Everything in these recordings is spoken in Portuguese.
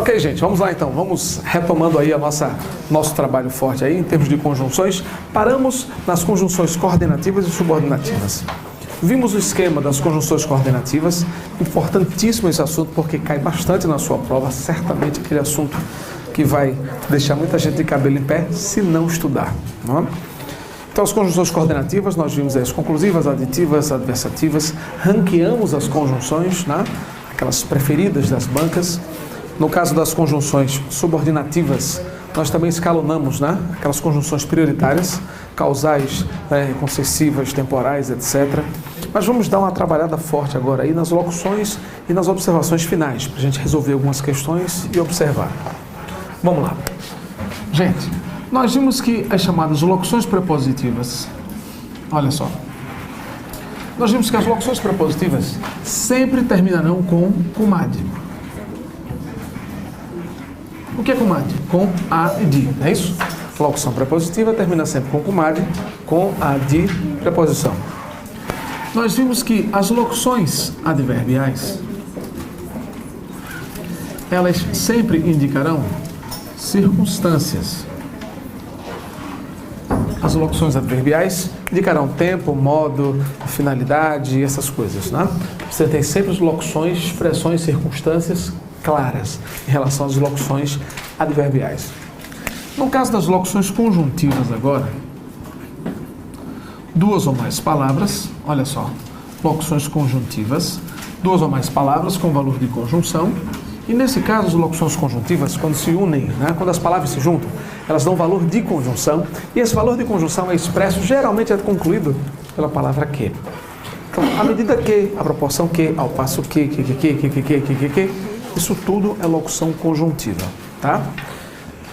Ok, gente, vamos lá então. Vamos retomando aí nosso trabalho forte aí em termos de conjunções. Paramos nas conjunções coordenativas e subordinativas. Vimos o esquema das conjunções coordenativas. Importantíssimo esse assunto porque cai bastante na sua prova. Certamente aquele assunto que vai deixar muita gente de cabelo em pé se não estudar, não é? Então, as conjunções coordenativas, nós vimos as conclusivas, aditivas, adversativas, ranqueamos as conjunções, né? Aquelas preferidas das bancas. No caso das conjunções subordinativas, nós também escalonamos, né? Aquelas conjunções prioritárias, causais, concessivas, temporais, etc. Mas vamos dar uma trabalhada forte agora aí nas locuções e nas observações finais, para a gente resolver algumas questões e observar. Vamos lá. Gente, nós vimos que as chamadas locuções prepositivas, olha só, nós vimos que as locuções prepositivas sempre terminarão com "mad". O que é "mad"? Com a e de, não é isso? A locução prepositiva termina sempre com "mad", com a de preposição. Nós vimos que as locuções adverbiais, elas sempre indicarão circunstâncias. As locuções adverbiais indicarão tempo, modo, finalidade, essas coisas, né? Você tem sempre as locuções, expressões, circunstâncias claras em relação às locuções adverbiais. No caso das locuções conjuntivas agora, duas ou mais palavras, olha só, locuções conjuntivas, duas ou mais palavras com valor de conjunção. E nesse caso, as locuções conjuntivas, quando se unem, né, quando as palavras se juntam, elas dão valor de conjunção, e esse valor de conjunção é expresso, geralmente é concluído pela palavra que. Então, à medida que, à proporção que, ao passo que, isso tudo é locução conjuntiva, tá?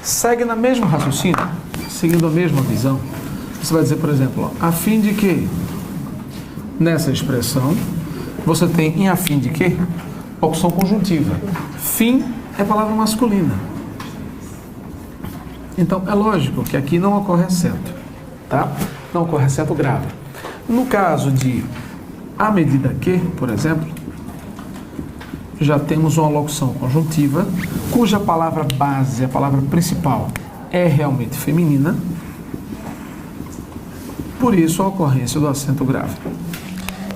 Segue na mesma raciocínio, seguindo a mesma visão. Você vai dizer, por exemplo, ó, a fim de que, nessa expressão, você tem em a fim de que, locução conjuntiva. Fim é palavra masculina. Então, é lógico que aqui não ocorre acento, tá? Não ocorre acento grave. No caso de à medida que, por exemplo, já temos uma locução conjuntiva, cuja palavra base, a palavra principal, é realmente feminina. Por isso, a ocorrência do acento grave.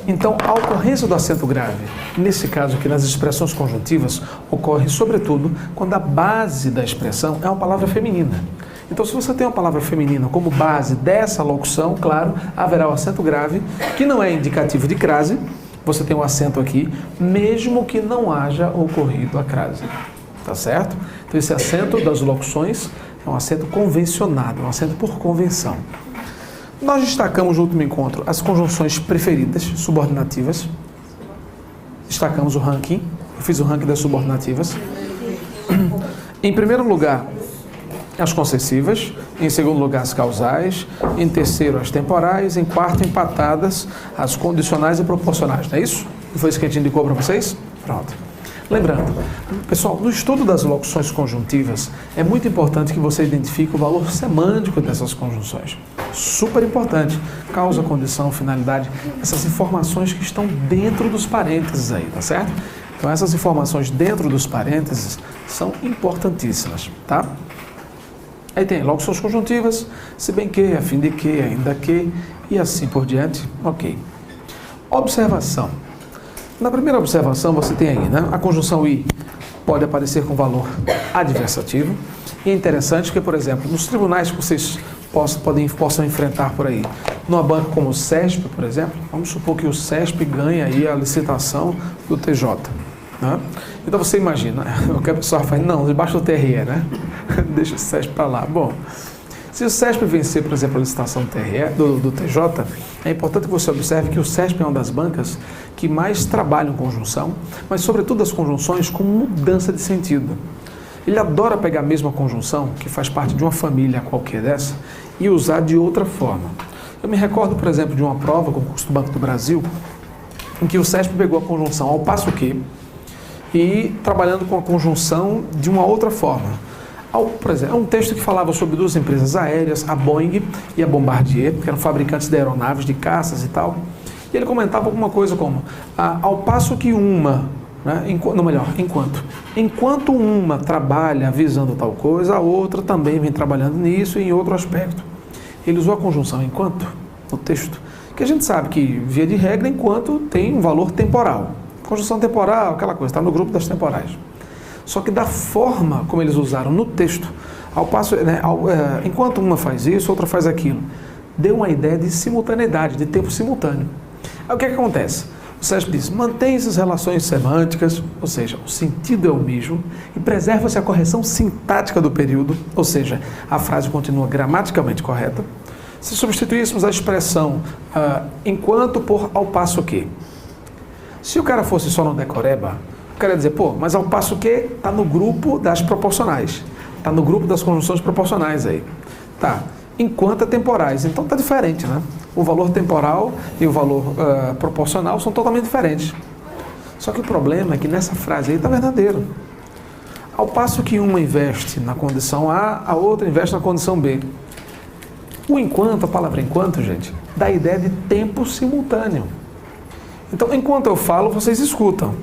Então, a ocorrência do acento grave, nesse caso aqui nas expressões conjuntivas, ocorre sobretudo quando a base da expressão é uma palavra feminina. Então, se você tem uma palavra feminina como base dessa locução, claro, haverá o acento grave, que não é indicativo de crase, você tem um acento aqui, mesmo que não haja ocorrido a crase. Tá certo? Então, esse acento das locuções é um acento convencionado, é um acento por convenção. Nós destacamos no último encontro as conjunções preferidas, subordinativas. Destacamos o ranking. Eu fiz o ranking das subordinativas. Em primeiro lugar, as concessivas. Em segundo lugar, as causais. Em terceiro, as temporais. Em quarto, empatadas, as condicionais e proporcionais. Não é isso? Não foi isso que a gente indicou para vocês? Pronto. Lembrando, pessoal, no estudo das locuções conjuntivas, é muito importante que você identifique o valor semântico dessas conjunções. Super importante. Causa, condição, finalidade, essas informações que estão dentro dos parênteses aí, tá certo? Então, essas informações dentro dos parênteses são importantíssimas, tá? Aí tem locuções conjuntivas, se bem que, a fim de que, ainda que, e assim por diante. Ok. Observação. Na primeira observação, você tem aí, né? A conjunção "e" pode aparecer com valor adversativo. E é interessante que, por exemplo, nos tribunais que vocês possam enfrentar por aí, numa banca como o CESP, por exemplo, vamos supor que o CESP ganha aí a licitação do TJ. Né? Então você imagina, o que a pessoa faz, não, debaixo do TRE, né? Deixa o CESP para lá. Bom, se o CESP vencer, por exemplo, a licitação do TJ, é importante que você observe que o CESP é uma das bancas que mais trabalham conjunção, mas sobretudo as conjunções com mudança de sentido. Ele adora pegar a mesma conjunção, que faz parte de uma família qualquer dessa, e usar de outra forma. Eu me recordo, por exemplo, de uma prova, concurso do Banco do Brasil, em que o CESP pegou a conjunção ao passo que, e trabalhando com a conjunção de uma outra forma. Por exemplo, é um texto que falava sobre duas empresas aéreas, a Boeing e a Bombardier, que eram fabricantes de aeronaves, de caças e tal. E ele comentava alguma coisa como, ao passo que uma né? Enquanto uma trabalha visando tal coisa, a outra também vem trabalhando nisso e em outro aspecto. Ele usou a conjunção enquanto no texto, que a gente sabe que, via de regra, enquanto tem um valor temporal. Conjunção temporal, aquela coisa, está no grupo das temporais. Só que da forma como eles usaram no texto, ao passo, enquanto uma faz isso, outra faz aquilo, deu uma ideia de simultaneidade, de tempo simultâneo. Aí o que acontece? O SESP diz, mantém essas relações semânticas, ou seja, o sentido é o mesmo, e preserva-se a correção sintática do período, ou seja, a frase continua gramaticalmente correta. Se substituíssemos a expressão enquanto por ao passo que. Se o cara fosse só no decoreba, o cara ia dizer, pô, mas ao passo que está no grupo das proporcionais, está no grupo das conjunções proporcionais aí. Tá, enquanto é temporais, então está diferente, né? O valor temporal e o valor proporcional são totalmente diferentes. Só que o problema é que nessa frase aí está verdadeiro. Ao passo que uma investe na condição A, a outra investe na condição B. O enquanto, a palavra enquanto, gente, dá a ideia de tempo simultâneo. Então, enquanto eu falo, vocês escutam.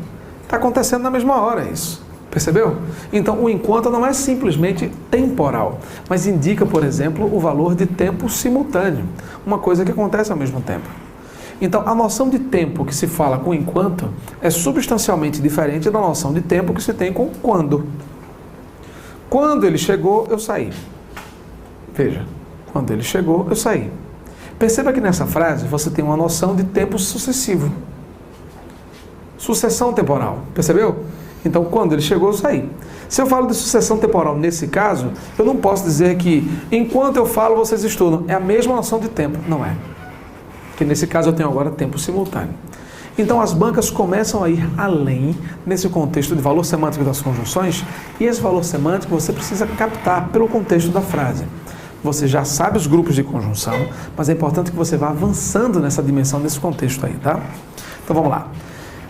Está acontecendo na mesma hora isso. Percebeu? Então, o enquanto não é simplesmente temporal, mas indica, por exemplo, o valor de tempo simultâneo, uma coisa que acontece ao mesmo tempo. Então, a noção de tempo que se fala com enquanto é substancialmente diferente da noção de tempo que se tem com quando. Quando ele chegou, eu saí. Veja, quando ele chegou, eu saí. Perceba que nessa frase você tem uma noção de tempo sucessivo. Sucessão temporal, percebeu? Então, quando ele chegou, eu saí. Se eu falo de sucessão temporal nesse caso, eu não posso dizer que, enquanto eu falo, vocês estudam. É a mesma noção de tempo. Não é. Porque nesse caso eu tenho agora tempo simultâneo. Então, as bancas começam a ir além, nesse contexto de valor semântico das conjunções, e esse valor semântico você precisa captar pelo contexto da frase. Você já sabe os grupos de conjunção, mas é importante que você vá avançando nessa dimensão, nesse contexto aí, tá? Então, vamos lá.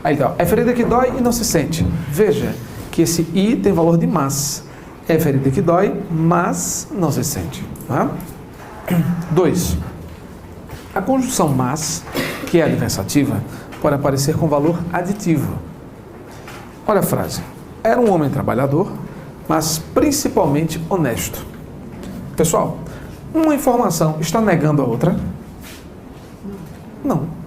Aí, então, é ferida que dói e não se sente. Veja que esse I tem valor de mas. É ferida que dói, mas não se sente. Tá? 2. A conjunção mas, que é adversativa, pode aparecer com valor aditivo. Olha a frase. Era um homem trabalhador, mas principalmente honesto. Pessoal, uma informação está negando a outra? Não.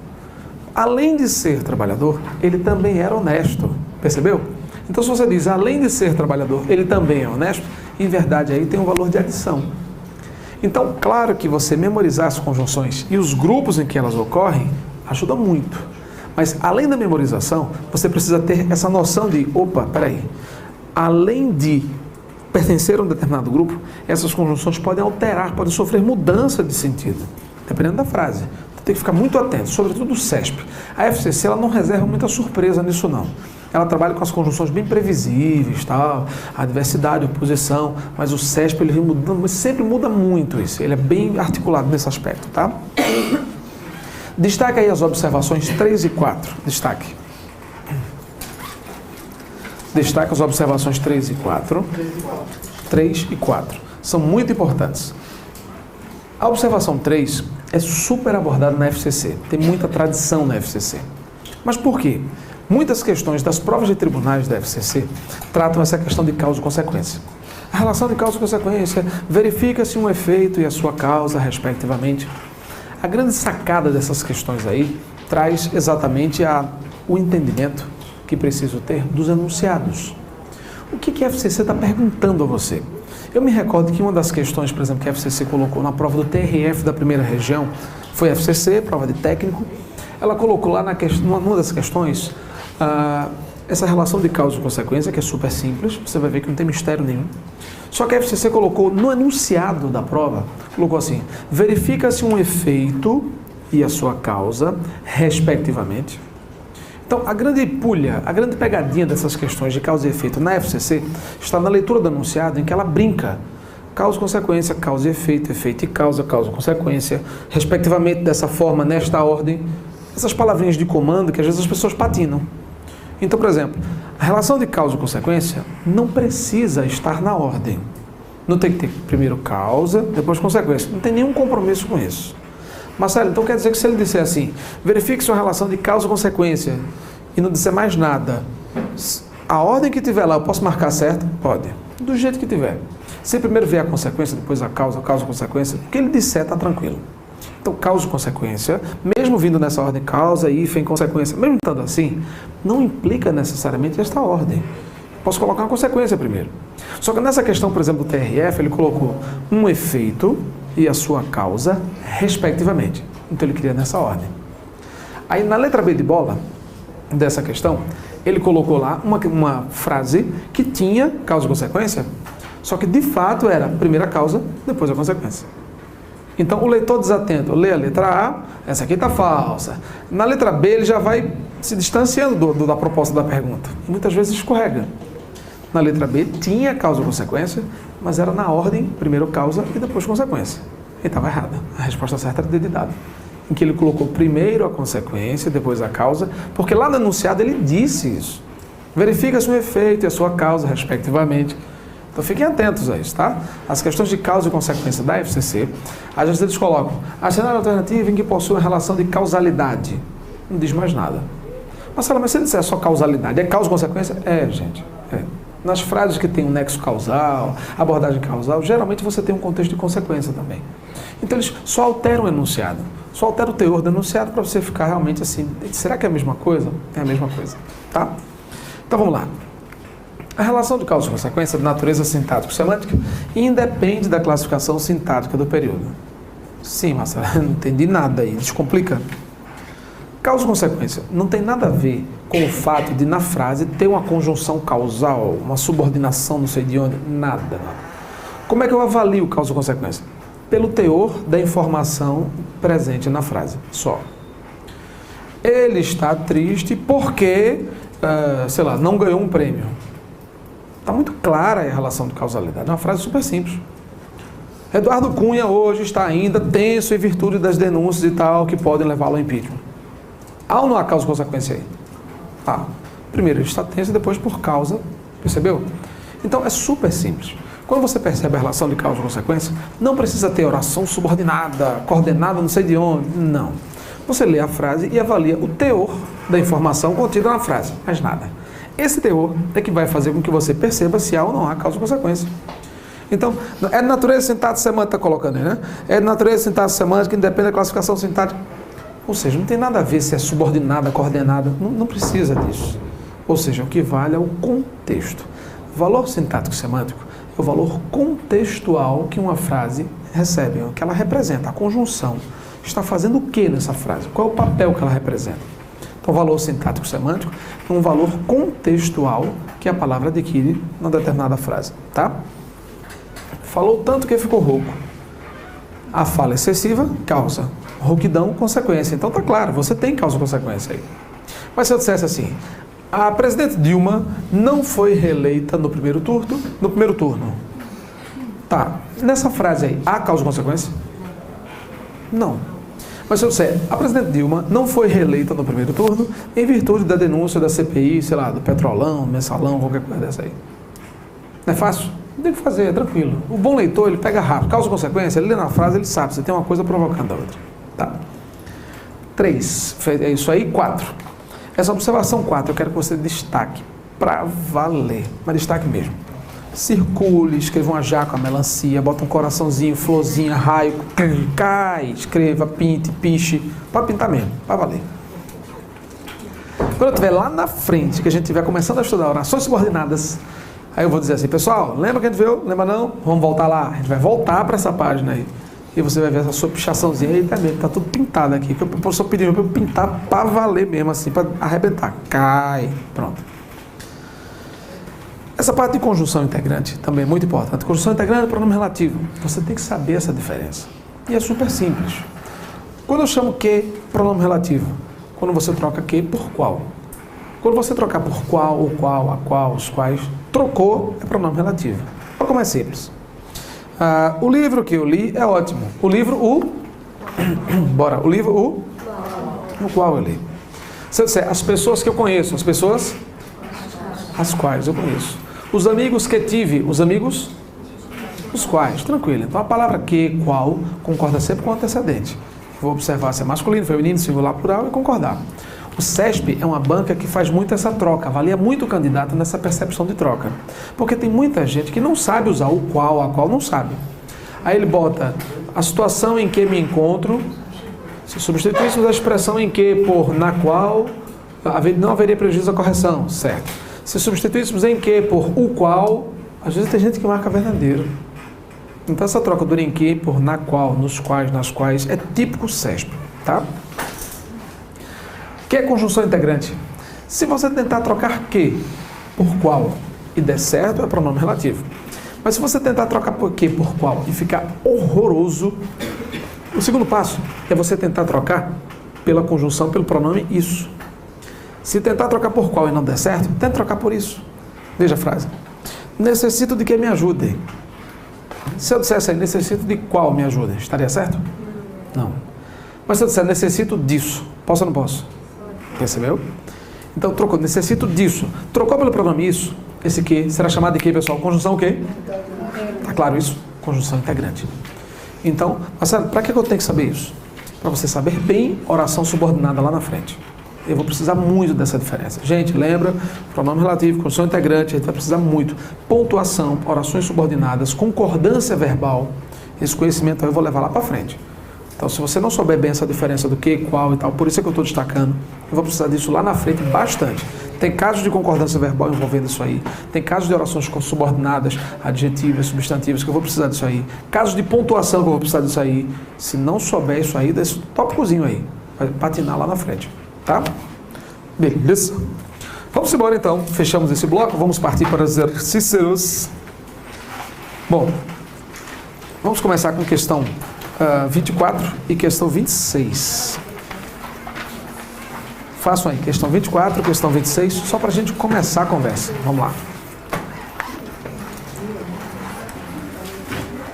Além de ser trabalhador, ele também era honesto. Percebeu? Então, se você diz, além de ser trabalhador, ele também é honesto, em verdade, aí tem um valor de adição. Então, claro que você memorizar as conjunções e os grupos em que elas ocorrem ajuda muito. Mas, além da memorização, você precisa ter essa noção de, opa, peraí, além de pertencer a um determinado grupo, essas conjunções podem alterar, podem sofrer mudança de sentido, dependendo da frase. Tem que ficar muito atento, sobretudo o SESP. A FCC ela não reserva muita surpresa nisso não. Ela trabalha com as conjunções bem previsíveis, tal, a diversidade, a oposição, mas o SESP ele vem mudando, mas sempre muda muito isso. Ele é bem articulado nesse aspecto, tá? Destaque aí as observações 3 e 4. Destaque. Destaque as observações 3 e 4. 3 e 4. São muito importantes. A observação 3 é super abordada na FCC, tem muita tradição na FCC. Mas por quê? Muitas questões das provas de tribunais da FCC tratam essa questão de causa e consequência. A relação de causa e consequência, verifica-se um efeito e a sua causa, respectivamente. A grande sacada dessas questões aí traz exatamente o entendimento que preciso ter dos enunciados. O que a FCC está perguntando a você? Eu me recordo que uma das questões, por exemplo, que a FCC colocou na prova do TRF da primeira região, foi a FCC, prova de técnico, ela colocou lá numa das questões essa relação de causa e consequência, que é super simples, você vai ver que não tem mistério nenhum. Só que a FCC colocou no enunciado da prova, colocou assim, verifica-se um efeito e a sua causa, respectivamente. Então, a grande pulha, a grande pegadinha dessas questões de causa e efeito na FCC está na leitura do enunciado, em que ela brinca causa e consequência, causa e efeito, efeito e causa e consequência, respectivamente dessa forma, nesta ordem. Essas palavrinhas de comando que às vezes as pessoas patinam. Então, por exemplo, a relação de causa e consequência não precisa estar na ordem. Não tem que ter primeiro causa, depois consequência. Não tem nenhum compromisso com isso. Marcelo, então quer dizer que se ele disser assim, verifique sua relação de causa e consequência e não disser mais nada, a ordem que tiver lá, eu posso marcar certo? Pode. Do jeito que tiver. Se primeiro vier a consequência, depois a causa, consequência, o que ele disser está tranquilo. Então, causa e consequência, mesmo vindo nessa ordem, causa, hífen, consequência, mesmo estando assim, não implica necessariamente esta ordem. Posso colocar uma consequência primeiro. Só que nessa questão, por exemplo, do TRF, ele colocou um efeito e a sua causa, respectivamente. Então, ele cria nessa ordem. Aí, na letra B de bola, dessa questão, ele colocou lá uma frase que tinha causa e consequência, só que, de fato, era primeiro a causa, depois a consequência. Então, o leitor desatento lê a letra A, essa aqui está falsa. Na letra B, ele já vai se distanciando da proposta da pergunta. E muitas vezes escorrega. Na letra B, tinha causa e consequência, mas era na ordem, primeiro causa e depois consequência. E estava errada. A resposta certa era D de dado. Em que ele colocou primeiro a consequência, depois a causa, porque lá no enunciado ele disse isso. Verifica-se o efeito e a sua causa, respectivamente. Então fiquem atentos a isso, tá? As questões de causa e consequência da FCC, às vezes eles colocam a cenário alternativo em que possui uma relação de causalidade. Não diz mais nada. Mas se ele disser só causalidade, é causa e consequência? É, gente. É. Nas frases que tem um nexo causal, abordagem causal, geralmente você tem um contexto de consequência também. Então eles só alteram o enunciado, só alteram o teor do enunciado para você ficar realmente assim, será que é a mesma coisa? É a mesma coisa, tá? Então vamos lá. A relação de causa e consequência de natureza sintático-semântica independe da classificação sintática do período. Sim, Marcelo, não entendi nada aí, descomplica. Causa e consequência não tem nada a ver com o fato de na frase ter uma conjunção causal, uma subordinação não sei de onde, nada. Como é que eu avalio causa e consequência? Pelo teor da informação presente na frase, só. Ele está triste porque, sei lá, não ganhou um prêmio. Está muito clara a relação de causalidade. É uma frase super simples. Eduardo Cunha hoje está ainda tenso em virtude das denúncias e tal que podem levá-lo ao impeachment. Há ou não há causa e consequência aí? Primeiro ele está tenso e depois por causa. Percebeu? Então é super simples. Quando você percebe a relação de causa e consequência, não precisa ter oração subordinada, coordenada não sei de onde. Não. Você lê a frase e avalia o teor da informação contida na frase. Mais nada. Esse teor é que vai fazer com que você perceba se há ou não há causa e consequência. Então, é de natureza sintática semântica, está colocando aí, né? É de natureza sintática semântica que independe da classificação sintática. Ou seja, não tem nada a ver se é subordinada, coordenada, não precisa disso. Ou seja, o que vale é o contexto. O valor sintático semântico é o valor contextual que uma frase recebe, o que ela representa, a conjunção. Está fazendo o que nessa frase? Qual é o papel que ela representa? Então, o valor sintático semântico é um valor contextual que a palavra adquire numa determinada frase, tá? Falou tanto que ficou rouco. A fala excessiva, causa. Rouquidão, consequência. Então, tá claro, você tem causa e consequência aí. Mas se eu dissesse assim, a presidente Dilma não foi reeleita no primeiro turno. Tá, nessa frase aí, há causa e consequência? Não. Mas se eu disser, a presidente Dilma não foi reeleita no primeiro turno em virtude da denúncia da CPI, sei lá, do Petrolão, Mensalão, qualquer coisa dessa aí. Não é fácil? Não tem que fazer, é tranquilo. O bom leitor, ele pega rápido. Causa e consequência, ele lê na frase, ele sabe, você tem uma coisa provocando a outra. Tá? 3, é isso aí. 4. Essa observação 4, eu quero que você destaque para valer, mas destaque mesmo. Circule, escreva uma jaca, uma melancia, bota um coraçãozinho, florzinha, raio, cai, escreva, pinte, piche, pode pintar mesmo, para valer. Quando eu estiver lá na frente, que a gente estiver começando a estudar orações subordinadas, aí eu vou dizer assim, pessoal, lembra que a gente viu? Lembra não? Vamos voltar lá. A gente vai voltar para essa página aí. E você vai ver essa sua pichaçãozinha aí também, tá tudo pintado aqui. Que o professor pediu para eu pintar para valer mesmo, assim, para arrebentar. Cai. Pronto. Essa parte de conjunção integrante também é muito importante. Conjunção integrante é pronome relativo. Você tem que saber essa diferença. E é super simples. Quando eu chamo que, pronome relativo? Quando você troca que por qual. Quando você trocar por qual, o qual, a qual, os quais, trocou é pronome relativo. Olha como é simples. O livro que eu li é ótimo. O livro, bora. O livro, no qual eu li. Se eu disser, as pessoas que eu conheço, as pessoas as quais eu conheço. Os amigos que tive, os amigos os quais. Tranquilo. Então a palavra que, qual, concorda sempre com o antecedente. Vou observar se é masculino, feminino, singular, plural e concordar. O CESP é uma banca que faz muito essa troca, avalia muito o candidato nessa percepção de troca. Porque tem muita gente que não sabe usar o qual, a qual não sabe. Aí ele bota a situação em que me encontro, se substituíssemos a expressão em que por na qual, não haveria prejuízo à correção, certo? Se substituíssemos em que por o qual, às vezes tem gente que marca verdadeiro. Então essa troca do em que por na qual, nos quais, nas quais, é típico CESP, tá? Que é conjunção integrante? Se você tentar trocar que por qual e der certo, é pronome relativo. Mas se você tentar trocar por que por qual e ficar horroroso, o segundo passo é você tentar trocar pela conjunção, pelo pronome isso. Se tentar trocar por qual e não der certo, tente trocar por isso. Veja a frase. Necessito de que me ajudem. Se eu dissesse aí, necessito de qual me ajudem, estaria certo? Não. Mas se eu disser, necessito disso, posso ou não posso? Percebeu? Então trocou, necessito disso. Trocou pelo pronome isso, esse que será chamado de que, pessoal? Conjunção o quê? Tá claro isso? Conjunção integrante. Então, Marcelo, para que eu tenho que saber isso? Para você saber bem oração subordinada lá na frente. Eu vou precisar muito dessa diferença. Gente, lembra? Pronome relativo, conjunção integrante, a gente vai precisar muito. Pontuação, orações subordinadas, concordância verbal. Esse conhecimento eu vou levar lá para frente. Então, se você não souber bem essa diferença do que, qual e tal, por isso é que eu estou destacando, eu vou precisar disso lá na frente bastante. Tem casos de concordância verbal envolvendo isso aí. Tem casos de orações subordinadas, adjetivas, substantivas, que eu vou precisar disso aí. Casos de pontuação que eu vou precisar disso aí. Se não souber isso aí, desse tópicozinho aí. Vai patinar lá na frente. Tá? Beleza? Vamos embora então. Fechamos esse bloco. Vamos partir para os exercícios. Bom, vamos começar com questão 24 e questão 26. Façam aí, questão 24, questão 26, só para a gente começar a conversa. Vamos lá.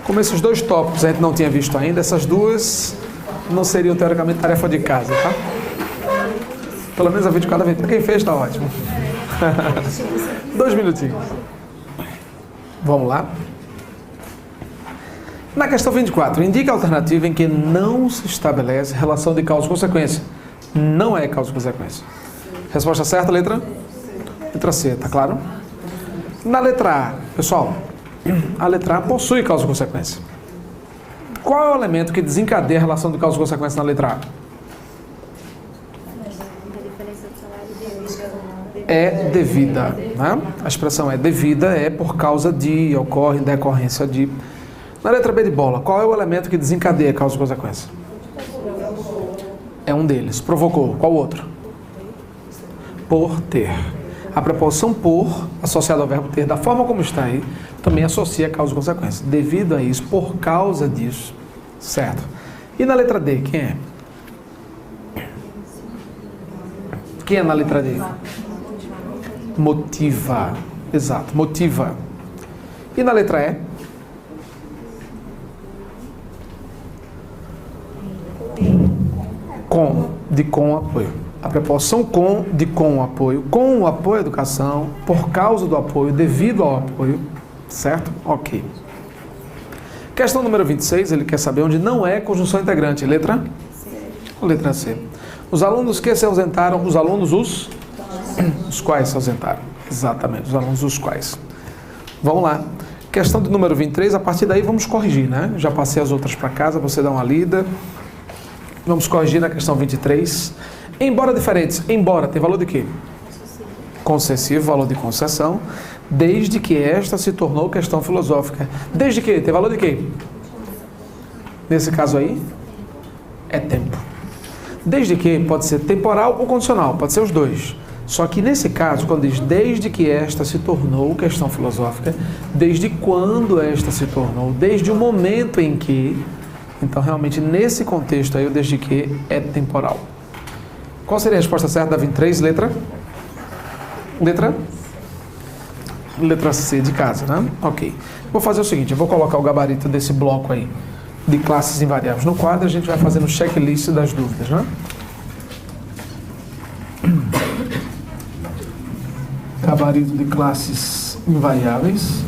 Como esses dois tópicos a gente não tinha visto ainda, essas duas não seriam teoricamente tarefa de casa, tá? Pelo menos a 24 a 20. Quem fez está ótimo. 2 minutinhos. Vamos lá. Na questão 24, indica a alternativa em que não se estabelece relação de causa e consequência. Não é causa e consequência. Resposta certa, letra? Letra C, tá claro? Na letra A, pessoal, a letra A possui causa e consequência. Qual é o elemento que desencadeia a relação de causa e consequência na letra A? É devida, né? A expressão é devida, é por causa de, ocorre, decorrência de. Na letra B de bola, qual é o elemento que desencadeia a causa e consequência? É um deles. Provocou. Qual outro? Por ter. A preposição por, associada ao verbo ter, da forma como está aí, também associa causa e consequência. Devido a isso, por causa disso. Certo. E na letra D, quem é? Quem é na letra D? Motiva. Exato, motiva. E na letra E? Com, de com apoio. A preposição com, de com apoio. Com o apoio à educação, por causa do apoio, devido ao apoio. Certo? Ok. Questão número 26, ele quer saber onde não é conjunção integrante. Letra? C. Letra C. Os alunos que se ausentaram, os alunos os quais se ausentaram. Exatamente, os alunos os quais. Vamos lá. Questão do número 23, a partir daí vamos corrigir, né? Já passei as outras para casa, você dá uma lida. Vamos corrigir na questão 23. Embora diferentes, embora tem valor de quê? Concessivo, valor de concessão, desde que esta se tornou questão filosófica. Desde que? Tem valor de quê? Nesse caso aí, é tempo. Desde que pode ser temporal ou condicional, pode ser os dois. Só que nesse caso, quando diz desde que esta se tornou questão filosófica, desde quando esta se tornou, desde o momento em que, então realmente nesse contexto aí, o desde que é temporal. Qual seria a resposta certa da 23, letra? Letra? Letra C de casa, né? Ok. Vou fazer o seguinte, eu vou colocar o gabarito desse bloco aí, de classes invariáveis no quadro, a gente vai fazendo o checklist das dúvidas, né? Gabarito de classes invariáveis.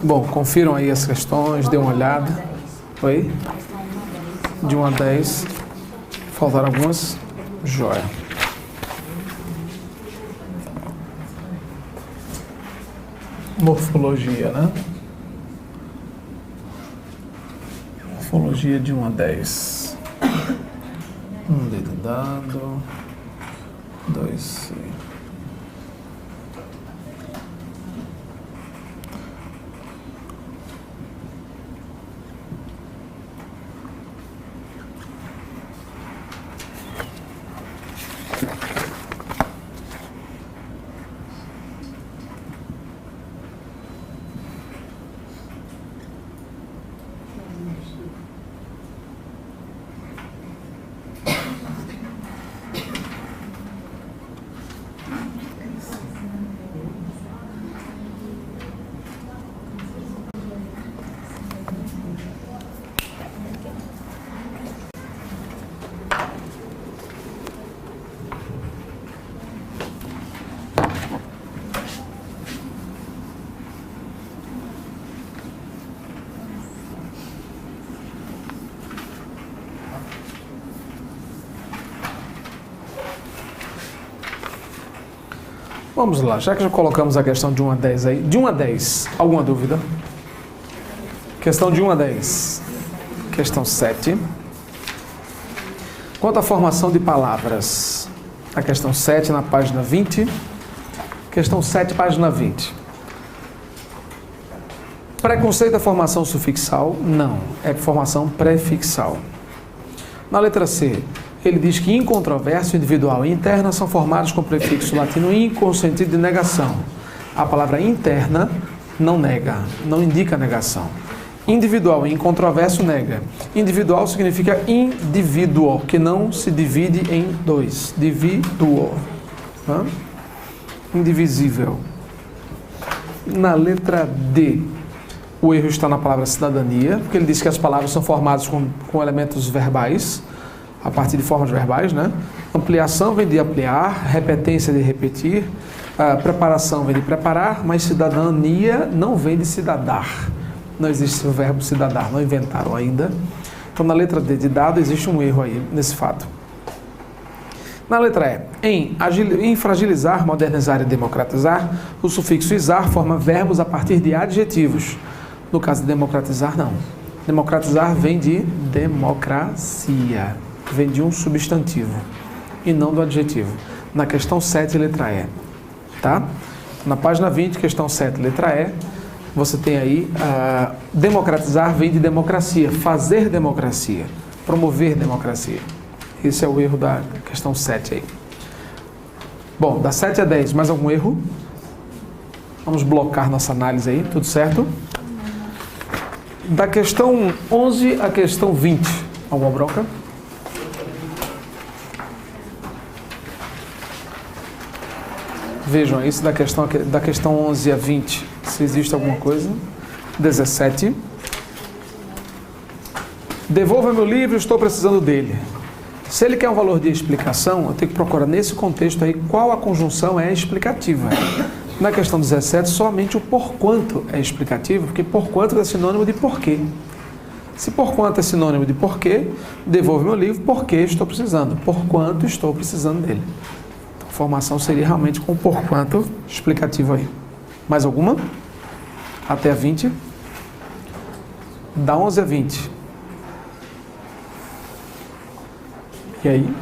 Bom, confiram aí as questões, dê uma olhada. Oi? De 1 a 10. Faltaram algumas? Joia. Morfologia, né? Morfologia de 1 a 10. Um dedo dado. 2. Vamos lá, já que já colocamos a questão de 1 a 10 aí. De 1 a 10, alguma dúvida? Questão de 1 a 10. Questão 7. Quanto à formação de palavras? A questão 7 na página 20. Questão 7, página 20. Preconceito da formação sufixal? Não, é formação prefixal. Na letra C, ele diz que incontroverso, individual e interna são formados com prefixo latino in com sentido de negação. A palavra interna não nega, não indica negação. Individual e incontroverso nega. Individual significa indivíduo, que não se divide em dois. Divíduo. Indivisível. Na letra D, o erro está na palavra cidadania, porque ele diz que as palavras são formadas com elementos verbais, a partir de formas verbais, né? Ampliação vem de ampliar, repetência de repetir, preparação vem de preparar, mas cidadania não vem de cidadar. Não existe o verbo cidadar, não inventaram ainda. Então, na letra D de dado, existe um erro aí nesse fato. Na letra E, em fragilizar, modernizar e democratizar, o sufixo izar forma verbos a partir de adjetivos. No caso de democratizar, não. Democratizar vem de democracia, vem de um substantivo e não do adjetivo. Na questão 7, letra E. Tá? Na página 20, questão 7, letra E, você tem aí, democratizar vem de democracia, fazer democracia, promover democracia. Esse é o erro da questão 7 aí. Bom, da 7 a 10, mais algum erro? Vamos blocar nossa análise aí, tudo certo? Da questão 11 à questão 20, alguma bronca? Vejam isso, da questão 11 a 20, se existe alguma coisa. 17. Devolva meu livro, estou precisando dele. Se ele quer um valor de explicação, eu tenho que procurar nesse contexto aí qual a conjunção é explicativa. Na questão 17, somente o porquanto é explicativo, porque porquanto é sinônimo de porquê. Se porquanto é sinônimo de porquê, devolve meu livro porque estou precisando. Porquanto estou precisando dele. Então, a formação seria realmente com porquanto explicativo aí. Mais alguma? Até a 20. Da 11 a 20. E aí?